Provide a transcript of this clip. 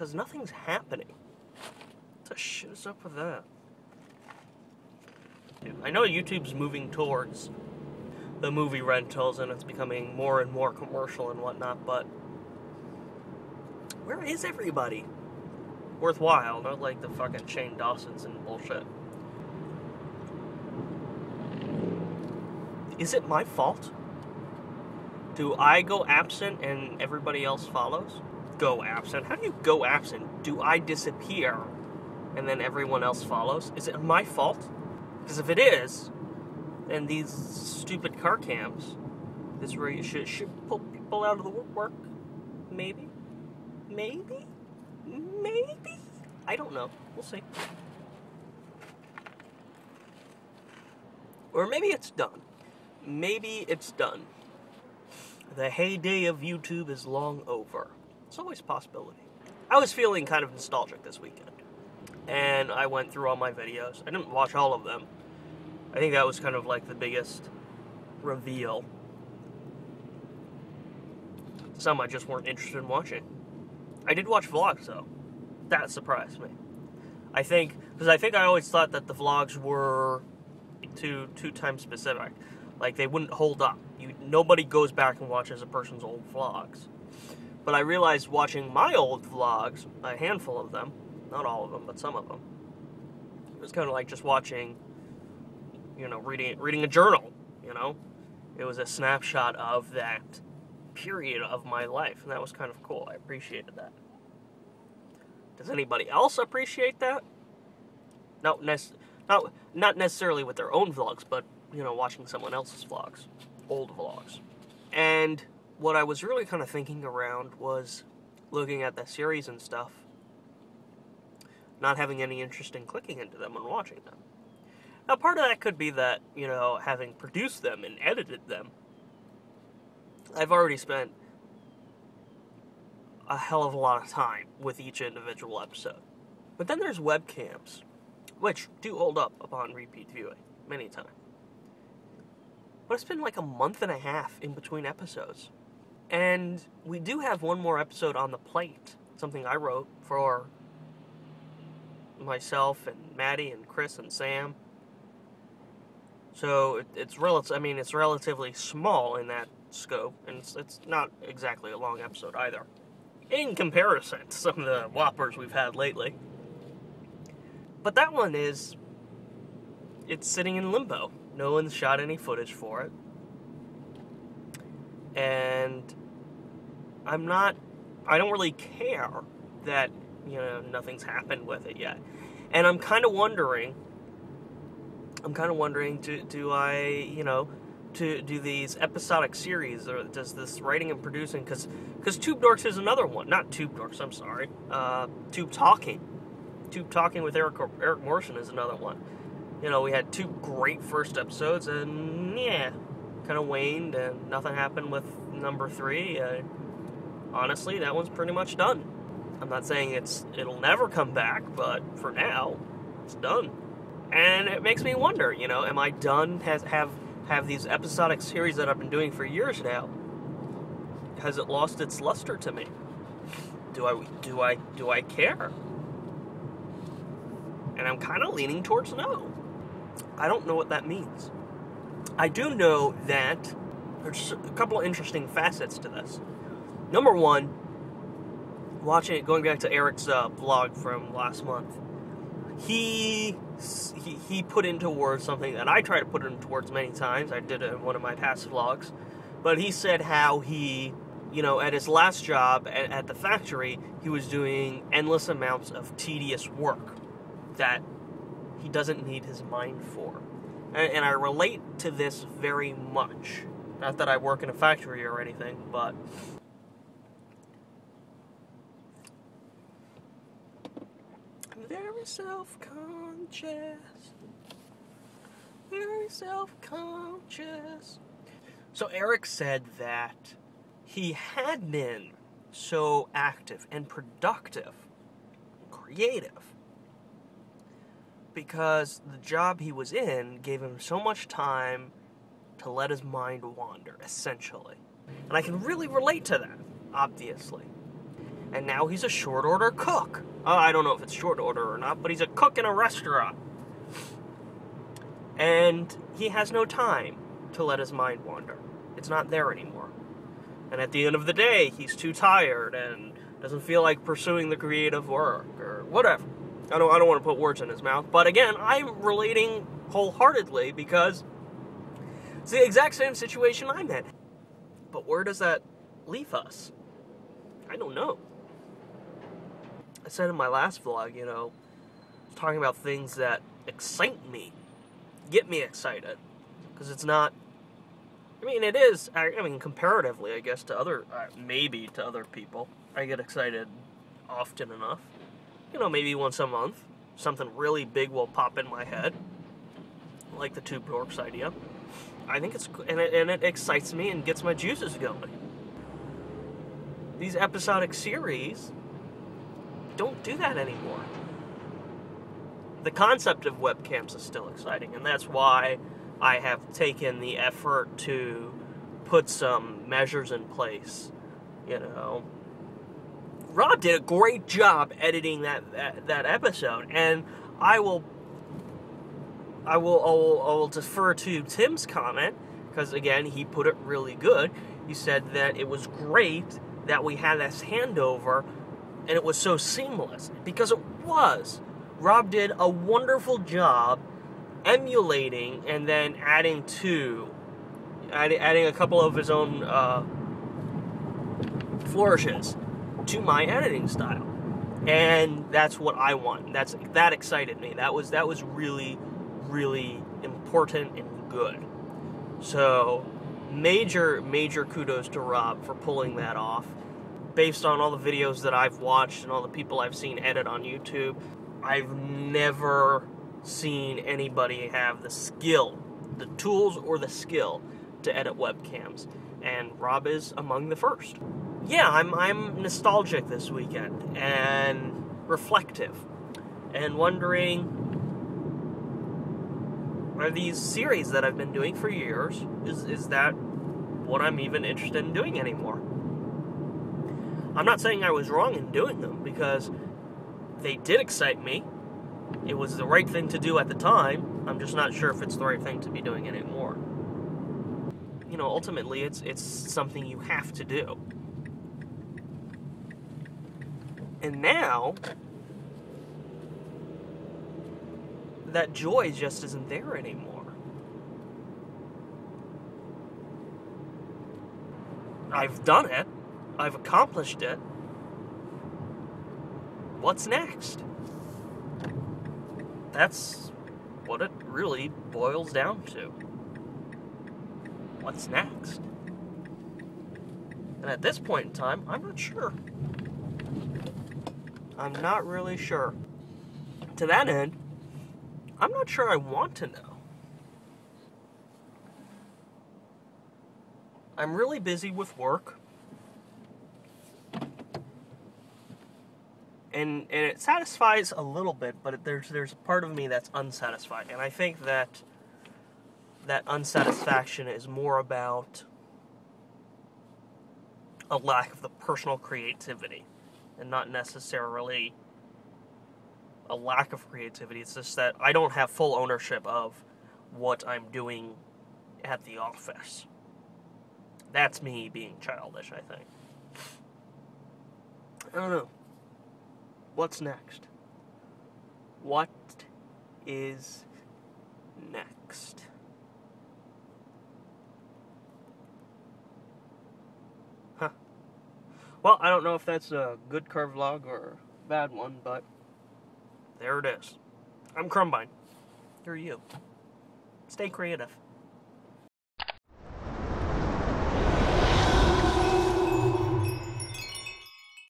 because nothing's happening. What the shit is up with that? I know YouTube's moving towards the movie rentals, and it's becoming more and more commercial and whatnot, but where is everybody? Worthwhile, not like the fucking Shane Dawsons and bullshit. Is it my fault? Do I go absent and everybody else follows? Go absent? How do you go absent? Do I disappear and then everyone else follows? Is it my fault? Because if it is, then these stupid car cams is where you should pull people out of the woodwork. Maybe? Maybe? Maybe? I don't know. We'll see. Or maybe it's done. Maybe it's done. The heyday of YouTube is long over. It's always a possibility. I was feeling kind of nostalgic this weekend. And I went through all my videos. I didn't watch all of them. I think that was kind of like the biggest reveal. Some I just weren't interested in watching. I did watch vlogs, though. That surprised me. Because I think I always thought that the vlogs were too time specific. Like, they wouldn't hold up. Nobody goes back and watches a person's old vlogs. But I realized watching my old vlogs, a handful of them, not all of them, but some of them, it was kind of like just watching, reading a journal, It was a snapshot of that period of my life, and that was kind of cool. I appreciated that. Does anybody else appreciate that? Not necessarily with their own vlogs, but, watching someone else's vlogs. Old vlogs. And what I was really kind of thinking around was looking at the series and stuff, not having any interest in clicking into them and watching them. Now, part of that could be that, having produced them and edited them, I've already spent a hell of a lot of time with each individual episode. But then there's webcams, which do hold up upon repeat viewing many times. But it's been like a month and a half in between episodes. And we do have one more episode on the plate, something I wrote for myself and Maddie and Chris and Sam. So it's relatively small in that scope, and it's not exactly a long episode either, in comparison to some of the whoppers we've had lately. But that one it's sitting in limbo. No one's shot any footage for it. And I don't really care that, nothing's happened with it yet. And I'm kind of wondering, do I, do these episodic series, or does this writing and producing, because Tube Dorks is another one. Not Tube Dorks, I'm sorry. Tube Talking. Tube Talking with Eric Morrison is another one. We had 2 great first episodes, and kind of waned, and nothing happened with number 3. Honestly, that one's pretty much done. I'm not saying it'll never come back, but for now, it's done. And it makes me wonder, am I done? Have these episodic series that I've been doing for years now, has it lost its luster to me? Do I care? And I'm kind of leaning towards no. I don't know what that means. I do know that there's a couple of interesting facets to this. Number one, going back to Eric's vlog from last month, he put into words something that I try to put into words many times. I did it in one of my past vlogs. But he said how he, at his last job at the factory, he was doing endless amounts of tedious work that he doesn't need his mind for. And I relate to this very much. Not that I work in a factory or anything, but I'm very self-conscious. Very self-conscious. So Eric said that he had been so active and productive, creative, because the job he was in gave him so much time to let his mind wander, essentially. And I can really relate to that, obviously. and now he's a short order cook. I don't know if it's short order or not, but he's a cook in a restaurant. And he has no time to let his mind wander. It's not there anymore. And at the end of the day, he's too tired and doesn't feel like pursuing the creative work or whatever. I don't want to put words in his mouth. But again, I'm relating wholeheartedly because it's the exact same situation I'm in. But where does that leave us? I don't know. I said in my last vlog, talking about things that excite me, get me excited. Because it's not, it is, comparatively, I guess, to other, maybe to other people, I get excited often enough. Maybe once a month, something really big will pop in my head, like the Two Dorks idea. I think it's, and it excites me and gets my juices going. These episodic series don't do that anymore. The concept of webcams is still exciting, and that's why I have taken the effort to put some measures in place, Rob did a great job editing that episode, and I will defer to Tim's comment, because again, he put it really good. He said that it was great that we had this handover, and it was so seamless, because it was. Rob did a wonderful job emulating and then adding a couple of his own flourishes to my editing style, and that's what I want. That excited me. That was really, really important and good. So major kudos to Rob for pulling that off. Based on all the videos that I've watched and all the people I've seen edit on YouTube, I've never seen anybody have the skill, the tools or the skill to edit webcams, and Rob is among the first. Yeah, I'm nostalgic this weekend and reflective and wondering, are these series that I've been doing for years, is that what I'm even interested in doing anymore? I'm not saying I was wrong in doing them, because they did excite me. It was the right thing to do at the time. I'm just not sure if it's the right thing to be doing anymore. Ultimately, it's something you have to do. And now, that joy just isn't there anymore. I've done it. I've accomplished it. What's next? That's what it really boils down to. What's next? And at this point in time, I'm not sure. I'm not really sure. To that end, I'm not sure I want to know. I'm really busy with work. And it satisfies a little bit, but there's a part of me that's unsatisfied. And I think that unsatisfaction is more about a lack of the personal creativity, and not necessarily a lack of creativity. It's just that I don't have full ownership of what I'm doing at the office. That's me being childish, I think. I don't know. What's next? What is next? Huh. Well, I don't know if that's a good car vlog or a bad one, but there it is. I'm Krumbine. Who are you? Stay creative.